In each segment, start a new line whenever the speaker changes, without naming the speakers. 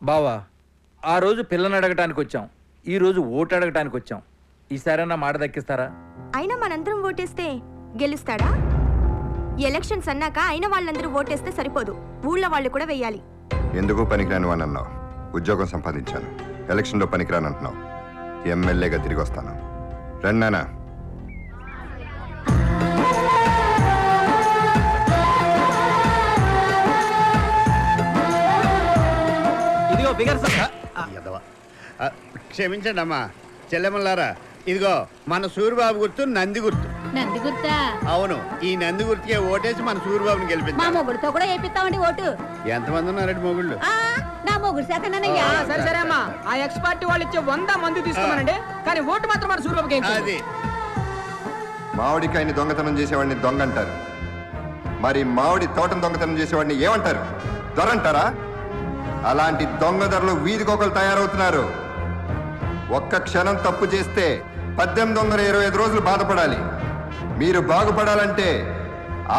బావా, ఆ రోజు పిల్లని అడగటానికి వచ్చాం, ఈ రోజు ఓటు అడగటానికి వచ్చాం. ఈసారైనా మాట దక్కిస్తారా?
అయినా మనందరం ఓటేస్తే గెలుస్తాడా? ఎలక్షన్స్ అన్నాక అయిన వాళ్ళందరూ ఓటేస్తే సరిపోదు, ఊళ్ళో వాళ్ళు కూడా వెయ్యాలి.
ఎందుకు పనికిరాను అని అన్నావు? ఉద్యోగం సంపాదించాను. ఎలక్షన్లో పనికిరాను అంటున్నావు. ఎమ్మెల్యేగా తిరిగి వస్తాను. రండి.
క్షమించండి అమ్మా చెల్లెమ్మలారా, ఇదిగో మన సూరిబాబు గుర్తు నంది గుర్తు.
నంది గుర్తా?
అవును, ఈ నంది గుర్తుకే ఓటేసి మన సూరిబాబుని గెలిపించాం.
మా మొగుడుతో కూడా వేపిస్తామండి ఓటు.
ఎంతమంది ఉన్నారండి మొగుళ్ళు?
నా మొగుడు శాఖనయ్యా.
సరే అమ్మా, ఆ ఎక్స్ పార్టీ వాళ్ళు ఇచ్చే 100 మంది తీసుకోమనండి, కానీ ఓటు మాత్రం మన సూరిబాబుకి.
అది
మామిడికాయని దొంగతనం చేసేవాడిని దొంగ అంటారు. మరి మామిడి తోటను దొంగతనం చేసేవాడిని ఏమంటారు? దొరంటారా? అలాంటి దొంగదొరలు వీధికొకరు తయారవుతున్నారు. ఒక్క క్షణం తప్పు చేస్తే 1825 రోజులు బాధపడాలి. మీరు బాగుపడాలంటే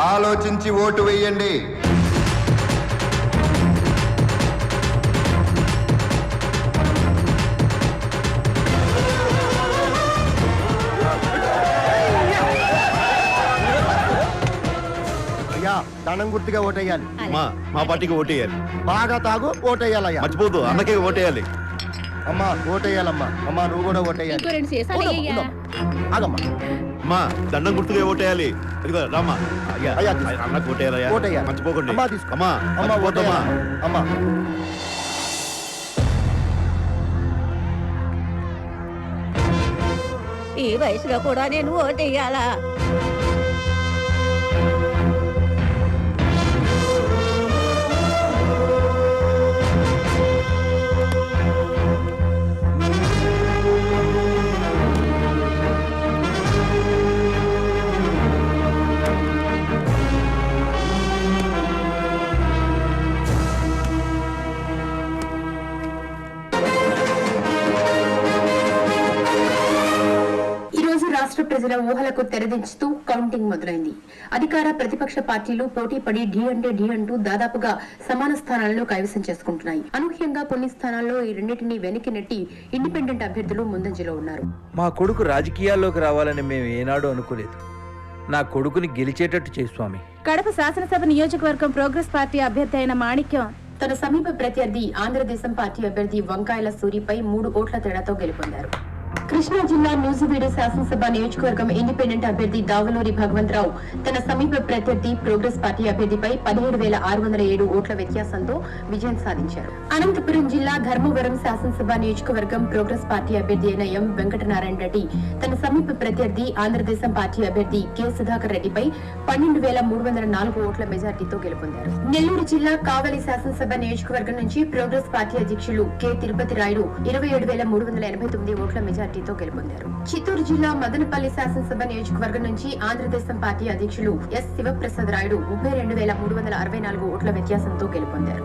ఆలోచించి ఓటు వేయండి.
దండం గుర్తుగా ఓటేయాలి.
మా పార్టీకి ఓటేయాలి.
బాగా తాగు ఓటేయాలయ్యా.
మర్చిపోదు, అన్నకే ఓటేయాలి.
అమ్మా ఓటేయాలమ్మా. అమ్మా నువ్వు కూడా ఓటేయాలి.
ఇంకో 2 సీసాలు వేయ్యా.
ఆగమ్మా.
అమ్మా దండం గుర్తుగా ఓటేయాలి. ఇదిగో రామ్మా.
అయ్యా
అన్నకు ఓటేయాలయ్యా.
ఓటేయాలి.
మర్చిపోకండి.
అమ్మా తీసుకో.
అమ్మా మర్చిపోద్దమ్మా.
అమ్మా
ఈ వయసులో కూడా నేను ఓటేయాలా?
రాష్ట్ర ప్రజల ఊహలకు తెరదించుతూ కౌంటింగ్ మొదలైంది. అధికార ప్రతిపక్ష పార్టీలు పోటీపడి ఢీ అంటూ దాదాపుగా సమాన స్థానాలను కైవసం చేసుకుంటున్నాయి. అనూహ్యంగా కొన్ని స్థానాల్లో ఈ రెండింటినీ వెనక్కి నెట్టి ఇండిపెండెంట్ అభ్యర్థులు ముందంజలో ఉన్నారు.
మా కొడుకు రాజకీయాల్లోకి రావాలని మేము ఏనాడు అనుకోలేదు. నా కొడుకుని గెలిచేటట్టు చేయి స్వామి.
కడప శాసనసభ నియోజకవర్గం ప్రోగ్రెస్ పార్టీ అభ్యర్థి అయిన మాణిక్యం
తన సమీప ప్రత్యర్థి ఆంధ్రదేశం పార్టీ అభ్యర్థి వంకాయల సూరిపై 3 ఓట్ల తేడాతో గెలుపొందారు. కృష్ణా జిల్లా నూజివీడు శాసనసభ నియోజకవర్గం ఇండిపెండెంట్ అభ్యర్థి దావలూరి భగవంతరావు తన సమీప ప్రత్యర్థి ప్రోగ్రెస్ పార్టీ అభ్యర్థిపై 17,607 ఓట్ల వ్యత్యాసంతో విజయం సాధించారు. అనంతపురం జిల్లా ధర్మవరం శాసనసభ నియోజకవర్గం ప్రోగ్రెస్ పార్టీ అభ్యర్థి అయిన ఎం వెంకటనారాయణ రెడ్డి తన సమీప ప్రత్యర్థి ఆంధ్రదేశం పార్టీ అభ్యర్థి కె సుధాకర్ రెడ్డిపై 12,304 ఓట్ల మెజార్టీతో గెలుపొందారు. నెల్లూరు జిల్లా కావలి శాసనసభ నియోజకవర్గం నుంచి ప్రోగ్రెస్ పార్టీ అధ్యక్షులు కె తిరుపతి రాయుడు 27,389 ఓట్ల మెజార్టీతో గెలుపొందారు. చిత్తూరు జిల్లా మదనపల్లి శాసనసభ నియోజకవర్గం నుంచి ఆంధ్రదేశం పార్టీ అధ్యక్షులు ఎస్ శివప్రసాద్ రాయుడు 32,364 ఓట్ల వ్యత్యాసంతో గెలుపొందారు.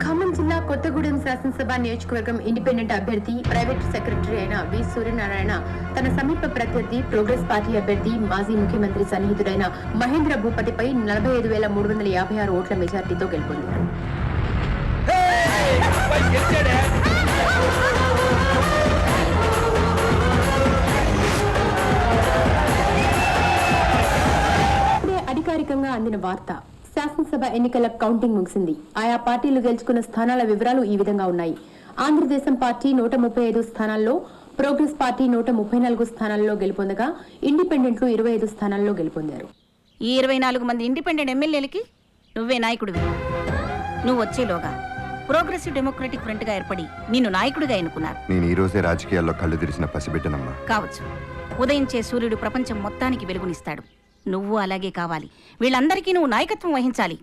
ఖమ్మం జిల్లా కొత్తగూడెం శాసనసభ నియోజకవర్గం ఇండిపెండెంట్ అభ్యర్థి ప్రైవేట్ సెక్రటరీ అయిన వి సూర్యనారాయణ తన సమీప ప్రత్యర్థి ప్రోగ్రెస్ పార్టీ అభ్యర్థి మాజీ ముఖ్యమంత్రి సన్నిహితుడైన మహేంద్ర భూపతిపై 45,356 ఓట్ల మెజార్టీతో గెలుపొందారు. అధికారికంగా అందిన వార్త. శాసనసభ ఎన్నికల కౌంటింగ్ ముగిసింది. ఆయా పార్టీలు గెలుచుకున్న స్థానాల వివరాలు ఈ విధంగా ఉన్నాయి. ఆంధ్రదేశం పార్టీ 135 స్థానాల్లో, ప్రోగ్రెస్ పార్టీ 134 స్థానాల్లో గెలుపొందగా ఇండిపెండెంట్లు 25 స్థానాల్లో గెలుపొందారు.
ఈ 24 మంది ఇండిపెండెంట్ ఎమ్మెల్యేలకి నువ్వే నాయకుడివి. నువ్వు వచ్చేలోగా ప్రోగ్రెసివ్ డెమోక్రటిక్ ఫ్రంట్ గా ఏర్పడి నిన్ను నాయకుడిగా ఎన్నుకున్నారు.
నేను ఈ రోజే రాజకీయాల్లో కళ్ళు తెరిచిన పసిబిడ్డనమ్మా.
కావచ్చు, ఉదయించే సూర్యుడు ప్రపంచం మొత్తానికి వెలుగునిస్తాడు. నువ్వు అలాగే కావాలి. వీళ్ళందరికీ నువ్వు నాయకత్వం వహించాలి.